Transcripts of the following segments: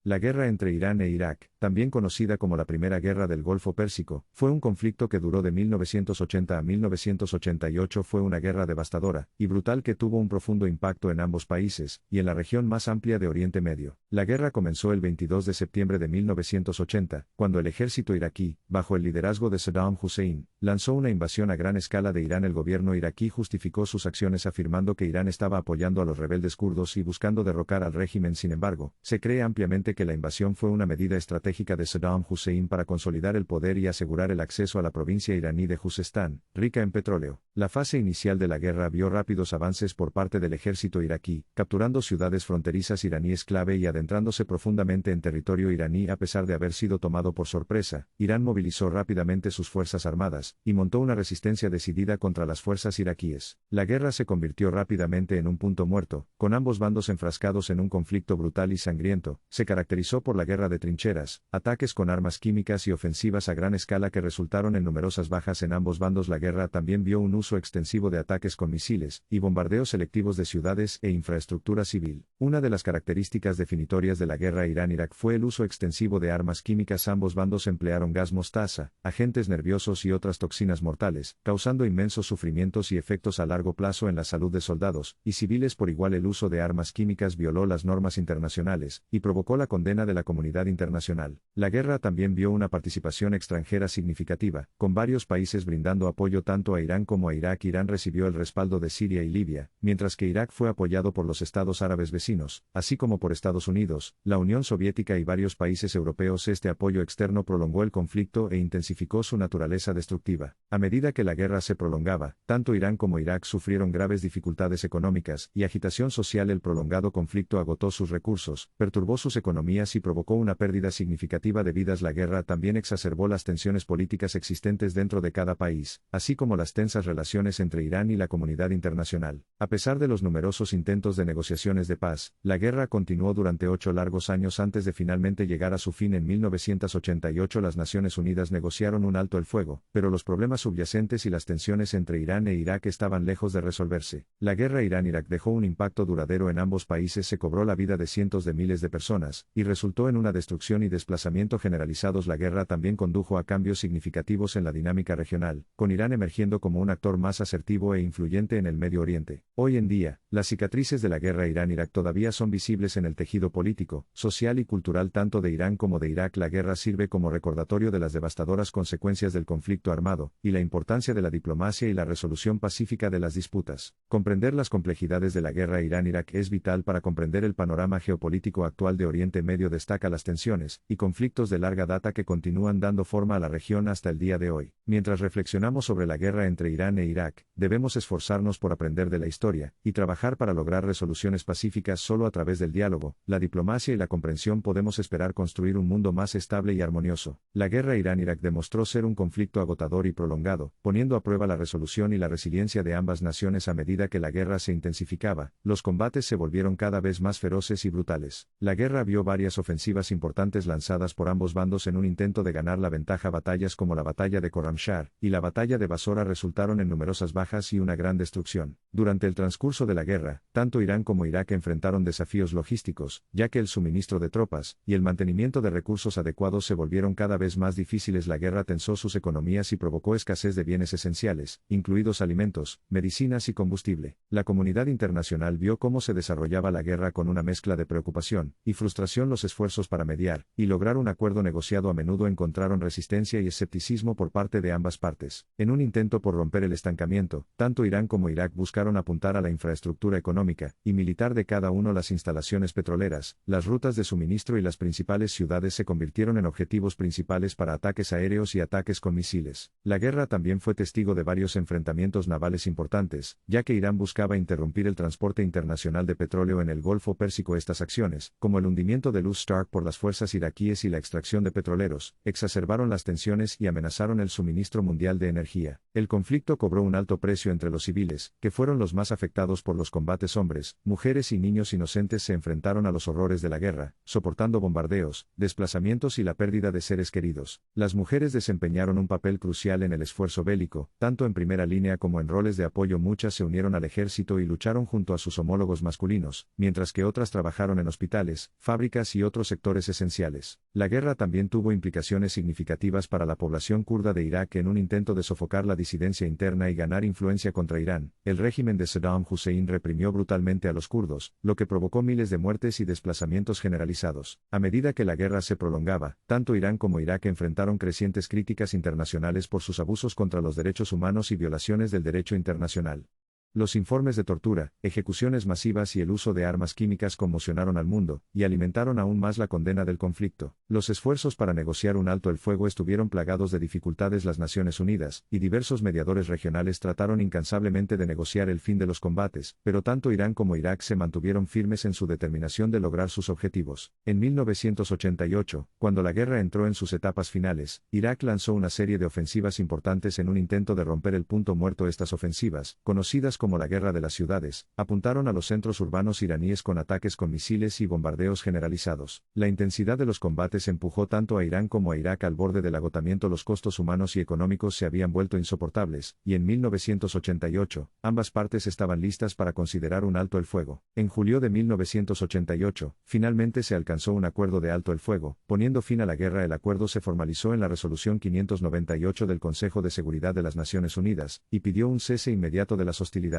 La guerra entre Irán e Irak, también conocida como la Primera Guerra del Golfo Pérsico, fue un conflicto que duró de 1980 a 1988. Fue una guerra devastadora y brutal que tuvo un profundo impacto en ambos países y en la región más amplia de Oriente Medio. La guerra comenzó el 22 de septiembre de 1980, cuando el ejército iraquí, bajo el liderazgo de Saddam Hussein, lanzó una invasión a gran escala de Irán. El gobierno iraquí justificó sus acciones afirmando que Irán estaba apoyando a los rebeldes kurdos y buscando derrocar al régimen. Sin embargo, se cree ampliamente que la invasión fue una medida estratégica de Saddam Hussein para consolidar el poder y asegurar el acceso a la provincia iraní de Juzestán, rica en petróleo. La fase inicial de la guerra vio rápidos avances por parte del ejército iraquí, capturando ciudades fronterizas iraníes clave y adentrándose profundamente en territorio iraní. A pesar de haber sido tomado por sorpresa, Irán movilizó rápidamente sus fuerzas armadas y montó una resistencia decidida contra las fuerzas iraquíes. La guerra se convirtió rápidamente en un punto muerto, con ambos bandos enfrascados en un conflicto brutal y sangriento. Se caracterizó por la guerra de trincheras, ataques con armas químicas y ofensivas a gran escala que resultaron en numerosas bajas en ambos bandos. La guerra también vio un uso extensivo de ataques con misiles y bombardeos selectivos de ciudades e infraestructura civil. Una de las características definitorias de la guerra Irán-Irak fue el uso extensivo de armas químicas. Ambos bandos emplearon gas mostaza, agentes nerviosos y otras toxinas mortales, causando inmensos sufrimientos y efectos a largo plazo en la salud de soldados y civiles por igual. El uso de armas químicas violó las normas internacionales y provocó la condena de la comunidad internacional. La guerra también vio una participación extranjera significativa, con varios países brindando apoyo tanto a Irán como a Irak. Irán recibió el respaldo de Siria y Libia, mientras que Irak fue apoyado por los estados árabes vecinos, así como por Estados Unidos, la Unión Soviética y varios países europeos. Este apoyo externo prolongó el conflicto e intensificó su naturaleza destructiva. A medida que la guerra se prolongaba, tanto Irán como Irak sufrieron graves dificultades económicas y agitación social. El prolongado conflicto agotó sus recursos, perturbó sus economías y provocó una pérdida significativa de vidas. La guerra también exacerbó las tensiones políticas existentes dentro de cada país, así como las tensas relaciones entre Irán y la comunidad internacional. A pesar de los numerosos intentos de negociaciones de paz, la guerra continuó durante 8 largos años antes de finalmente llegar a su fin. En 1988 las Naciones Unidas negociaron un alto el fuego, pero los problemas subyacentes y las tensiones entre Irán e Irak estaban lejos de resolverse. La guerra Irán-Irak dejó un impacto duradero en ambos países. Se cobró la vida de cientos de miles de personas, y resultó en una destrucción y desplazamiento generalizados. La guerra también condujo a cambios significativos en la dinámica regional, con Irán emergiendo como un actor más asertivo e influyente en el Medio Oriente. Hoy en día, las cicatrices de la guerra Irán-Irak todavía son visibles en el tejido político, social y cultural tanto de Irán como de Irak. La guerra sirve como recordatorio de las devastadoras consecuencias del conflicto armado, y la importancia de la diplomacia y la resolución pacífica de las disputas. Comprender las complejidades de la guerra Irán-Irak es vital para comprender el panorama geopolítico actual de Oriente Medio. Destaca las tensiones y conflictos de larga data que continúan dando forma a la región hasta el día de hoy. Mientras reflexionamos sobre la guerra entre Irán e Irak, debemos esforzarnos por aprender de la historia y trabajar para lograr resoluciones pacíficas. Solo a través del diálogo, la diplomacia y la comprensión podemos esperar construir un mundo más estable y armonioso. La guerra Irán-Irak demostró ser un conflicto agotador y prolongado, poniendo a prueba la resolución y la resiliencia de ambas naciones. A medida que la guerra se intensificaba, los combates se volvieron cada vez más feroces y brutales. La guerra vio varias ofensivas importantes lanzadas por ambos bandos en un intento de ganar la ventaja. Batallas como la batalla de Khorramshahr y la batalla de Basora resultaron en numerosas bajas y una gran destrucción. Durante el transcurso de la guerra, tanto Irán como Irak enfrentaron desafíos logísticos, ya que el suministro de tropas y el mantenimiento de recursos adecuados se volvieron cada vez más difíciles. La guerra tensó sus economías y provocó escasez de bienes esenciales, incluidos alimentos, medicinas y combustible. La comunidad internacional vio cómo se desarrollaba la guerra con una mezcla de preocupación y frustración. Los esfuerzos para mediar y lograr un acuerdo negociado a menudo encontraron resistencia y escepticismo por parte de ambas partes. En un intento por romper el estancamiento, tanto Irán como Irak buscaron apuntar a la infraestructura económica y militar de cada uno. Las instalaciones petroleras, las rutas de suministro y las principales ciudades se convirtieron en objetivos principales para ataques aéreos y ataques con misiles. La guerra también fue testigo de varios enfrentamientos navales importantes, ya que Irán buscaba interrumpir el transporte internacional de petróleo en el Golfo Pérsico. Estas acciones, como el hundimiento de Luz Stark por las fuerzas iraquíes y la extracción de petroleros, exacerbaron las tensiones y amenazaron el suministro mundial de energía. El conflicto cobró un alto precio entre los civiles, que fueron los más afectados por los combates. Hombres, mujeres y niños inocentes se enfrentaron a los horrores de la guerra, soportando bombardeos, desplazamientos y la pérdida de seres queridos. Las mujeres desempeñaron un papel crucial en el esfuerzo bélico, tanto en primera línea como en roles de apoyo. Muchas se unieron al ejército y lucharon junto a sus homólogos masculinos, mientras que otras trabajaron en hospitales, fábricas fábricas y otros sectores esenciales. La guerra también tuvo implicaciones significativas para la población kurda de Irak en un intento de sofocar la disidencia interna y ganar influencia contra Irán. El régimen de Saddam Hussein reprimió brutalmente a los kurdos, lo que provocó miles de muertes y desplazamientos generalizados. A medida que la guerra se prolongaba, tanto Irán como Irak enfrentaron crecientes críticas internacionales por sus abusos contra los derechos humanos y violaciones del derecho internacional. Los informes de tortura, ejecuciones masivas y el uso de armas químicas conmocionaron al mundo, y alimentaron aún más la condena del conflicto. Los esfuerzos para negociar un alto el fuego estuvieron plagados de dificultades. Las Naciones Unidas, y diversos mediadores regionales trataron incansablemente de negociar el fin de los combates, pero tanto Irán como Irak se mantuvieron firmes en su determinación de lograr sus objetivos. En 1988, cuando la guerra entró en sus etapas finales, Irak lanzó una serie de ofensivas importantes en un intento de romper el punto muerto. Estas ofensivas, conocidas como la Guerra de las Ciudades, apuntaron a los centros urbanos iraníes con ataques con misiles y bombardeos generalizados. La intensidad de los combates empujó tanto a Irán como a Irak al borde del agotamiento. Los costos humanos y económicos se habían vuelto insoportables, y en 1988, ambas partes estaban listas para considerar un alto el fuego. En julio de 1988, finalmente se alcanzó un acuerdo de alto el fuego, poniendo fin a la guerra. El acuerdo se formalizó en la Resolución 598 del Consejo de Seguridad de las Naciones Unidas, y pidió un cese inmediato de las hostilidades.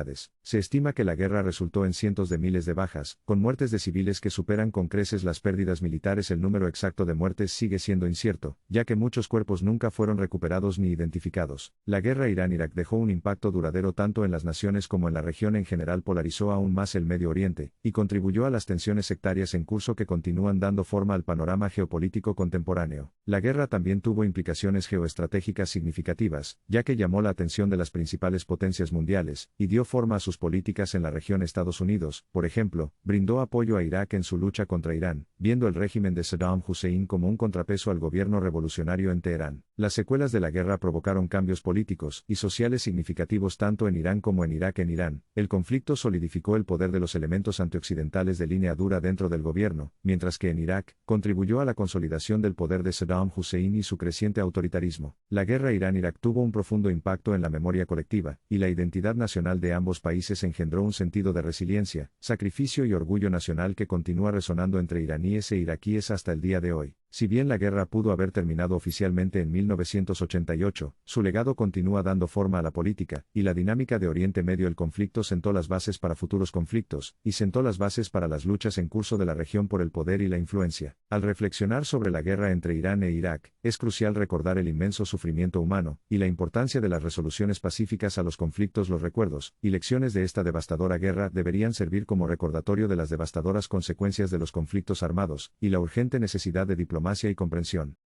Se estima que la guerra resultó en cientos de miles de bajas, con muertes de civiles que superan con creces las pérdidas militares. El número exacto de muertes sigue siendo incierto, ya que muchos cuerpos nunca fueron recuperados ni identificados. La guerra Irán-Irak dejó un impacto duradero tanto en las naciones como en la región en general. Polarizó aún más el Medio Oriente, y contribuyó a las tensiones sectarias en curso que continúan dando forma al panorama geopolítico contemporáneo. La guerra también tuvo implicaciones geoestratégicas significativas, ya que llamó la atención de las principales potencias mundiales, y dio forma a sus políticas en la región. Estados Unidos, por ejemplo, brindó apoyo a Irak en su lucha contra Irán, viendo el régimen de Saddam Hussein como un contrapeso al gobierno revolucionario en Teherán. Las secuelas de la guerra provocaron cambios políticos y sociales significativos tanto en Irán como en Irak. En Irán, el conflicto solidificó el poder de los elementos antioccidentales de línea dura dentro del gobierno, mientras que en Irak, contribuyó a la consolidación del poder de Saddam Hussein y su creciente autoritarismo. La guerra Irán-Irak tuvo un profundo impacto en la memoria colectiva, y la identidad nacional de ambos países engendró un sentido de resiliencia, sacrificio y orgullo nacional que continúa resonando entre iraníes e iraquíes hasta el día de hoy. Si bien la guerra pudo haber terminado oficialmente en 1988, su legado continúa dando forma a la política y la dinámica de Oriente Medio. El conflicto sentó las bases para futuros conflictos, y sentó las bases para las luchas en curso de la región por el poder y la influencia. Al reflexionar sobre la guerra entre Irán e Irak, es crucial recordar el inmenso sufrimiento humano, y la importancia de las resoluciones pacíficas a los conflictos. Los recuerdos y lecciones de esta devastadora guerra deberían servir como recordatorio de las devastadoras consecuencias de los conflictos armados, y la urgente necesidad de diplomacia y comprensión.